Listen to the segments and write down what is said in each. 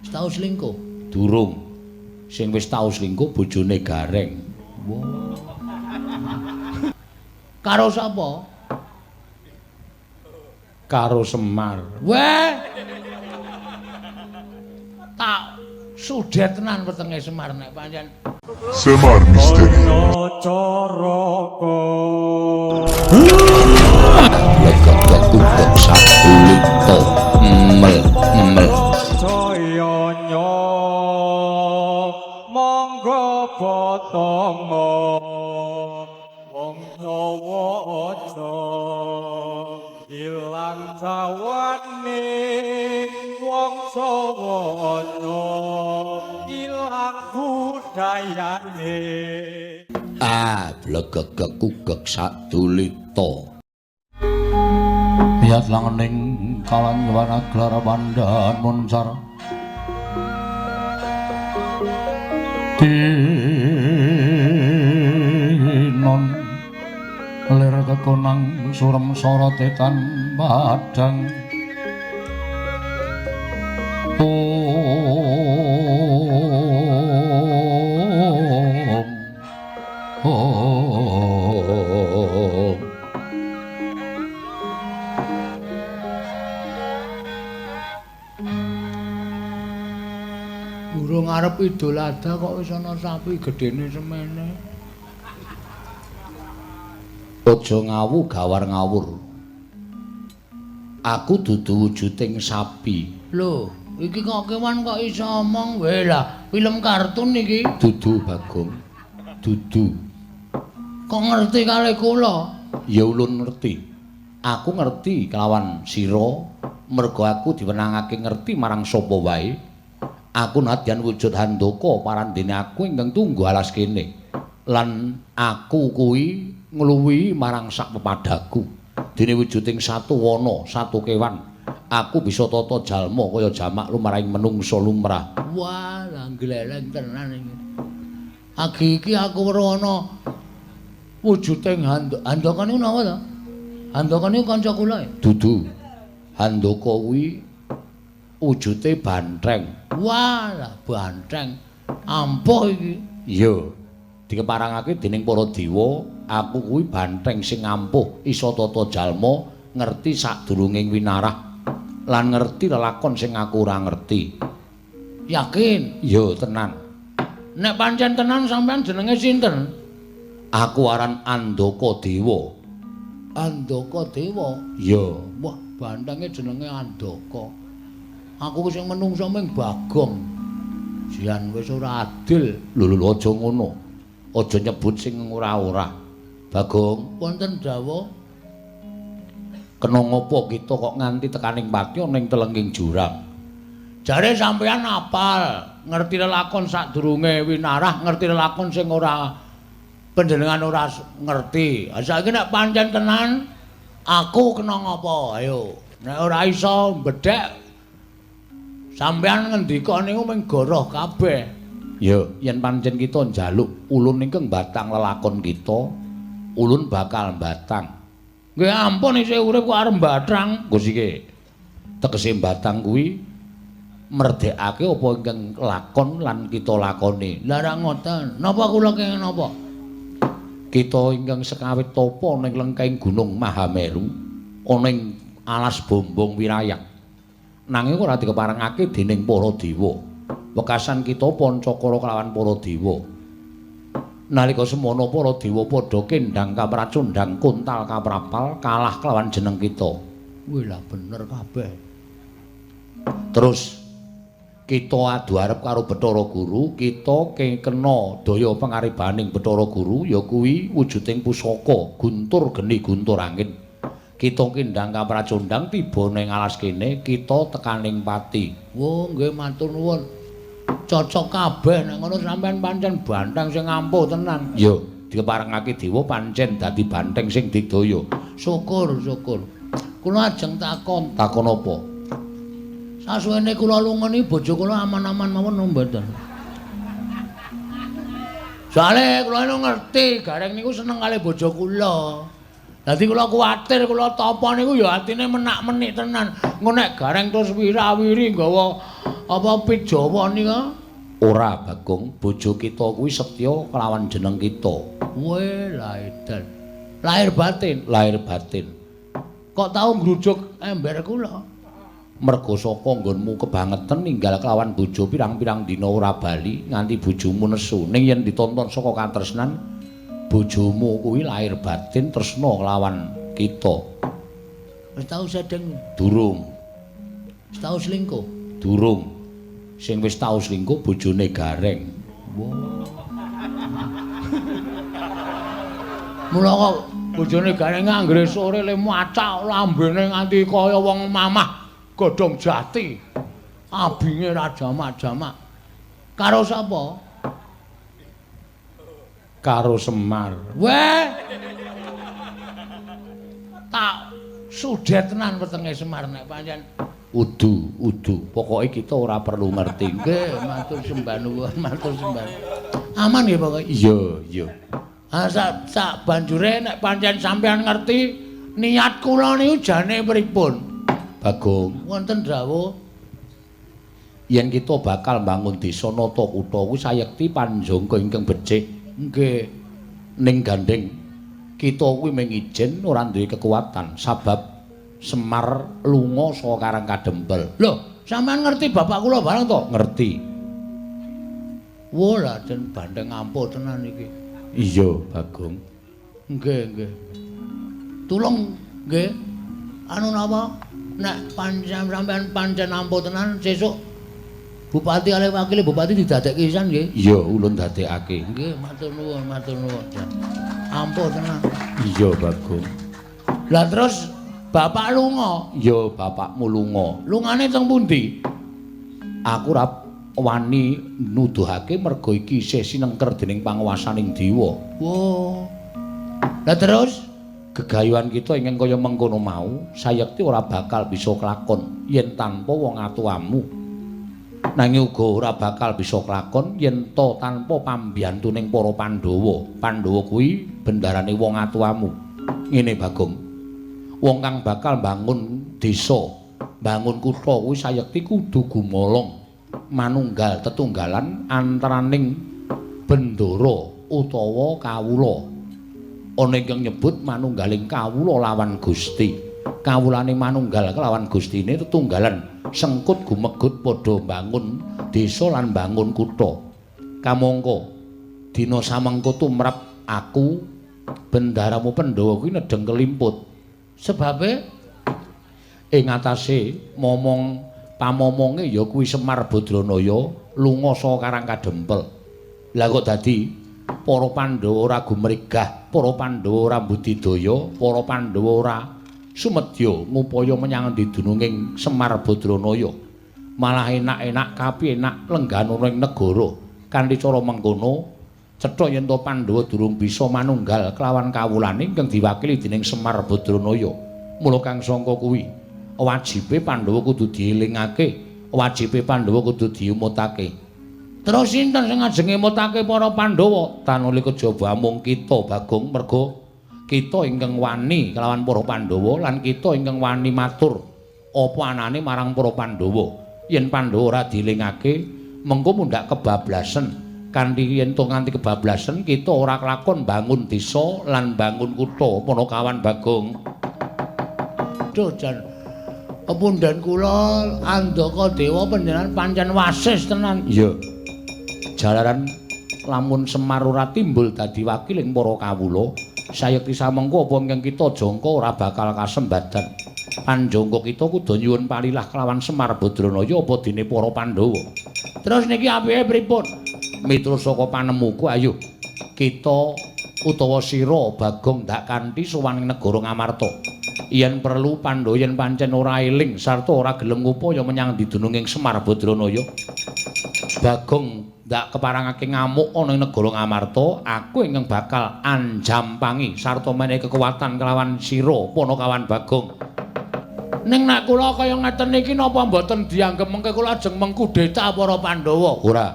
Wis tau selingkuh? Durung. Sing wis tau selingkuh bojone Gareng. Wow. Karo sapa? Karo Semar. Weh. Tak sudet tenan wetenge Semar nek pancen. Semar Misteri. Legak-legak satu lito mel monggo potongo wong Jawa aja ilang jawane wong Jawa aja ilang budayane legak-legak satu lito Biat langening kalan wana gelar bandan moncar Dinon lir kekonang surem sorotetan badang Durung arep Idul Adha kok wis ana sapi gedene semene. Aja ngawu gawar ngawur. Aku dudu wujuding sapi. Lho, iki kok kewan kok iso omong wae lah. Film kartun iki. Dudu Bagong. Dudu. Kok ngerti kalih kula? Ya ulun ngerti. Aku ngerti kelawan sira merga aku diwenangake ngerti marang sapa wae. Aku nadyan wujud handaka parandene aku ingkang tunggu alas kene. Lan aku kuwi ngluwihi marang sak pepadaku. Dene wujuding satu wana, satu kewan. Aku bisa tata jalma kaya jamak lumrahing menungsa lumrah. Wah, lah gleleng tenan iki. Agi iki aku weruh ana wujuding handaka niku napa to? Handaka niku kanca kula. Dudu. Handaka kuwi wujude bantreng. Wah, lah bantreng. Ampuh iki. Iya. Dikeparangake dening para dewa, aku kuwi bantreng sing ampuh, isa tata jalma, ngerti sadurunging winarah lan ngerti lelakon sing aku ora ngerti. Yakin? Iya, tenan. Nek pancen tenan sampean jenenge sinten? Aku aran Andaka Dewa. Andaka Dewa. Iya. Wah, bantrenge jenenge Andaka. Aku sing menungso ming Bagong. Jian wis ora adil. Lho aja ngono. Aja nyebut sing ora-ora. Bagong, Wonten dawuh kena ngopo kita kok nganti tekaning patya ning telenging jurang? jare sampeyan apal, ngerti lelakon sadurunge winarah, ngerti lelakon sing ora panjenengan ora ngerti. Saiki nek pancen tenan aku kena ngopo? Ayo. Nek ora iso mbedhek sampeyan ngendika niku mung goroh kabeh. Ya, yen pancen kita njaluk ulun ingkang batang lelakon kita, ulun bakal batang. Nggih ampun isih urip kok arep batang. Gus iki. Tegese batang kuwi merdekake apa ingkang lakon lan kita lakoni. Lah ra ngoten. Napa kula kenging napa? Kita ingkang sekawit tapa ning lengkeng Gunung Mahameru, ana ing alas bombong wirayak. Nanging ora dikeparengake dening para dewa. Wekasan kita Pancakara kelawan para dewa. Nalika semono para dewa padha kendhang kapracundhang kuntal kaprapal kalah kelawan jeneng kita. Wih lah bener kabeh. Terus kita adu arep karo Bathara Guru, kita kena daya pangaribaning Bathara Guru ya kuwi wujuding pusaka guntur geni guntur angin. Kita kendhang kapracundhang tiba ning alas kene, kita tekaning pati. Oh nggih matur nuwun. Cocok kabeh nek ngono sampean pancen banteng sing ampuh tenan. Ya, dikeparengake dewa pancen dadi banteng sing digdaya. Syukur, syukur. Kula ajeng takon. Takon apa? Sasuwene kula lungeni bojo kula aman-aman mawon mboten. Soale kula niku ngerti Gareng niku seneng kali bojo kula. Dadi kula kuwatir kula tapa niku ya atine menak-menik tenan. Engko nek Gareng terus wirawiri nggawa Apa Pijawa nika? Ora, Bagong, bojo kita kuwi setya kelawan jeneng kita. Weh, edan. Lahir batin. Lahir batin. Kok tau ngrujuk ember kula? Merga saka nggonmu kebangetan ninggal kelawan bojo pirang-pirang dina ora bali nganti bojomu nesu. Ning yen ditonton saka katresnan, bojomu kuwi lahir batin tresna kelawan kita. Wis tau sedeng? Durung. Wis tau selingkuh? Durung. Sing wis tau selingkuh bojone Gareng. Mula kok bojone Gareng anggere sore le macak lambene nganti kaya wong mamah godhong jati. Abinge ra jamak-jamak. Karo sapa? Karo Semar. Weh. Tak sudet tenan wetenge Semar nek pancen Udu. Pokoke kita ora perlu ngerti. nggih, matur sembah nuwun, matur sembah. Aman nggih pokoke. Iya. Ah sak banjure nek pancen sampean ngerti niat kula niku jane pripun? Bagong, Wonten dawuh yen kita bakal mbangun desa nata kutha kuwi sayekti panjangka ingkang becik. nggih Ning gandeng kita kuwi mung ijen ora duwe kekuatan sabab Semar lunga saka Karang Kadempel. Lho, sampean ngerti bapak kula bareng to? Ngerti? Wo lah den bandeng ampuh tenan iki. Iya, Bagong. Nggih. Tulung nggih. Anu napa? Nek pancen sampean pancen ampuh tenan sesuk Bupati kalih wakile bupati didadekke pisan nggih. Iya, ulun dadekake. Nggih, matur nuwun. Ampuh tenan. Iya, Bagong. Lah terus bapak lunga. Iya, bapakmu lunga. Lungane teng pundi? Aku ora wani nuduhake merga iki isih sinengker dening panguwasaning dewa. Wo. Lah terus Gegayuhan kita ingkang kaya mengkono mau sayekti ora bakal bisa kelakon yen tanpa wong atuamu. Nanging uga ora bakal bisa kelakon yen to tanpa pambiyantuning para Pandhawa. Pandhawa kuwi bendarane wong atuamu. Ngene Bagong. Wong kang bakal bangun desa, bangun kutha kuwi sayekti kudu gumolong manunggal tetunggalan antaraning bendara utawa kawula. Ana ingkang nyebut manunggaling kawula lawan Gusti. Kawulane manunggal kelawan Gustine tetunggalan sengkut gumegut padha bangun desa lan bangun kutha. Kamangka dina samengko tumrap aku bendaramu Pandhawa kuwi nedheng kelimput. sebabe Ing atase pamomonge ya kuwi Semar Badranaya lunga saka Karang Kadempel. Lah kok dadi para Pandhawa ora gumregah, para Pandhawa ora budidaya, para Pandhawa ora sumedya ngupaya menyang dununging Semar Badranaya. Malah enak-enak kapienak lenggana ing negara. Kanthi cara mengkono cetha yen to Pandhawa durung bisa manunggal kelawan kawulane ingkang diwakili dening Semar Badranaya. Mula kang sangka kuwi wajibe Pandhawa kudu dielingake, wajibe Pandhawa kudu diumutake. terus sinten sing ngajeng ngemutake para Pandhawa? Tanuli kejaba mung kita Bagong, merga kita ingkang wani kelawan para Pandhawa lan kita ingkang wani matur apa anane marang para Pandhawa. Yen Pandhawa ora dielingake mengko mundhak kebablasen. Kanthi yen to nganti kebablasen kita ora kelakon bangun desa lan bangun kutha Panakawan Bagong. Duh jan pepundhen kula Andaka Dewa panjenengan pancen wasis tenan. Iya. Jalaran lamun Semar ora timbul dadi wakiling para kawula, sayekti samengko apa ingkang kita jangka ora bakal kasembadan. Panjangka kita kudu nyuwun palilah kelawan Semar Badranaya apa dene para Pandhawa. Terus niki apike pripun? Miturut saka panemuku ayo kita utawa sira Bagong ndak kanthi sowaning negara Ngamarta. Yen perlu Pandhawa yen pancen ora eling sarta ora gelem ngupaya menyang didununging Semar Badranaya. Bagong ndak keparangake ngamuk ana ing negara Ngamarta, aku ingkang bakal anjampangi sarta menehi kekuatan kelawan sira Panakawan Bagong. Ning nek kula kaya ngeten iki napa mboten dianggep mengke kula ajeng mengkudeta para Pandhawa? Ora.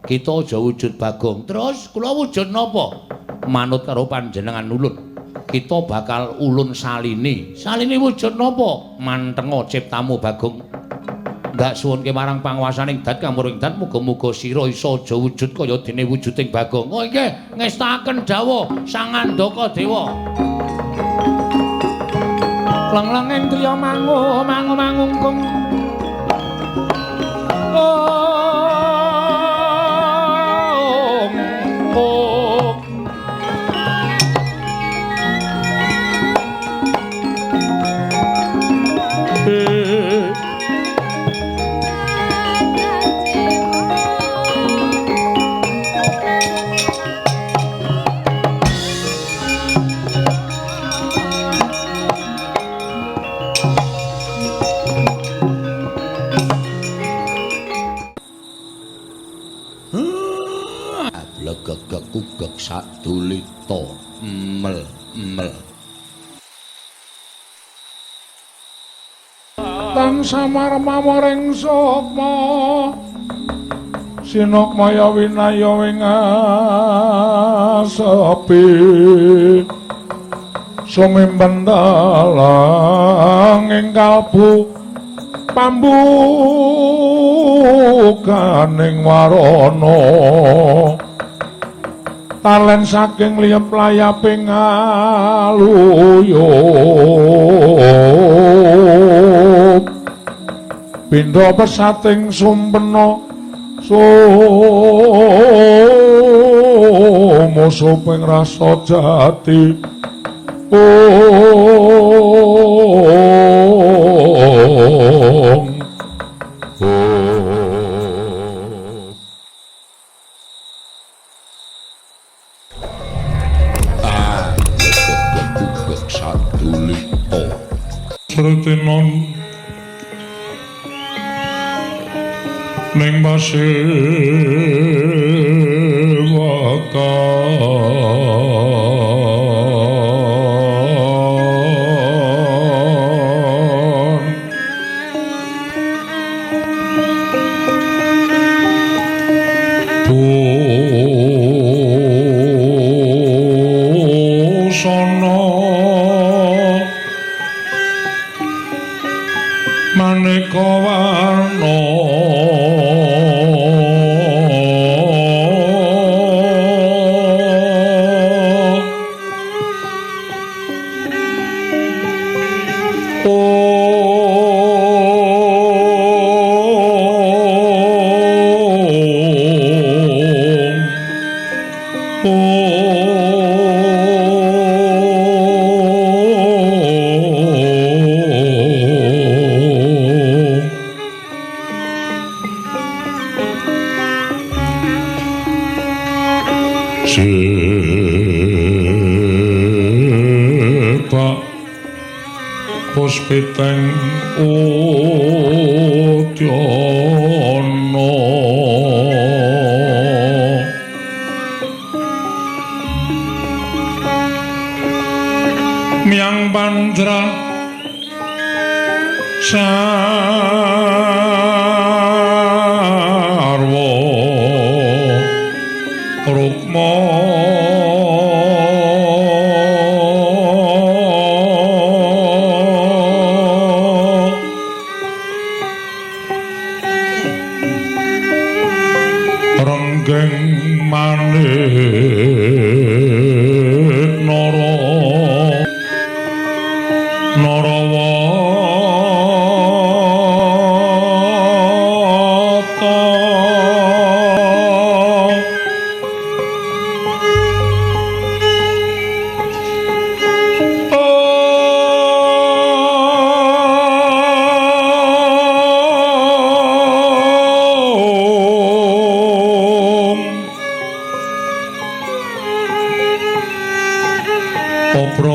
Kita aja wujud Bagong. Terus kula wujud napa? Manut karo panjenengan ulun. Kita bakal ulun salini. Salini wujud napa? Mantenga ciptamu Bagong. ndak suwunke marang panguwasaning dat kamuring dat muga-muga sira isa aja wujud kaya dene wujuding Bagong. Oh nggih, ngestaken dawuh Sang Andaka Dewa. Lenglenging triya mangungkung. Gagak sadulita mel. Tan samar-maring sukma sinokmaya winaya wing asepi sumimpen dalang ing kalbu pambukaning warana talen saking liyep layaping aluyup pindha pesating sumpena sumusuping rasa jati Sretinon ning pasewakan busana maneka warna puspiteng udyana miang pandra sarwa rukma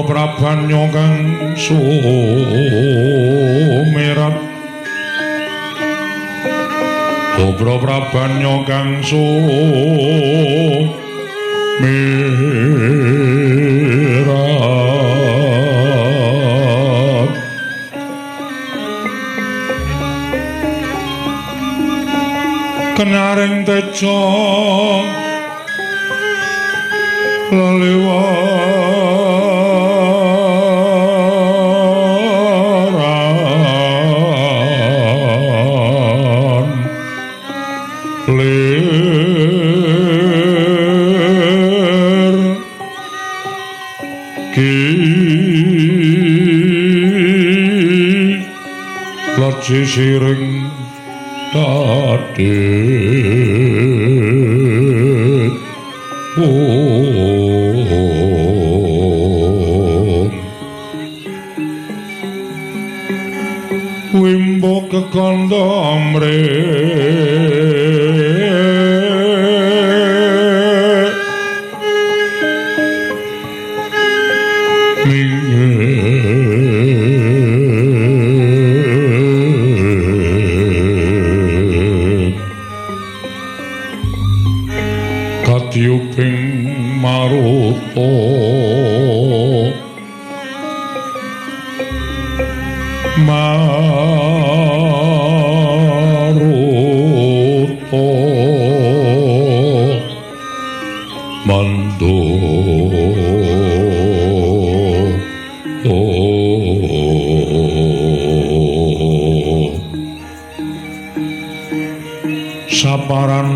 Prabanyo kang sumirat Obro prabanyo kang sumirat Kenaring tejo laliwat lir ki laci siring tadet wimbo kekanda amre katyuping maruto maruto mando saparan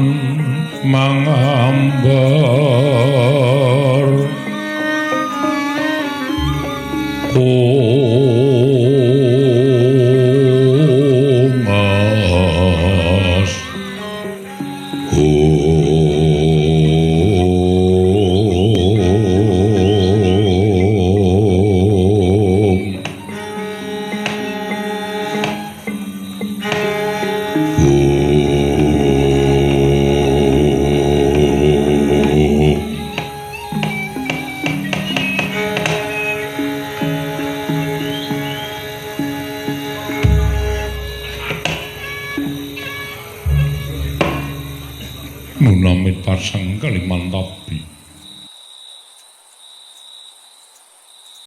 mangambar mas Munamit pasang Kalimantapi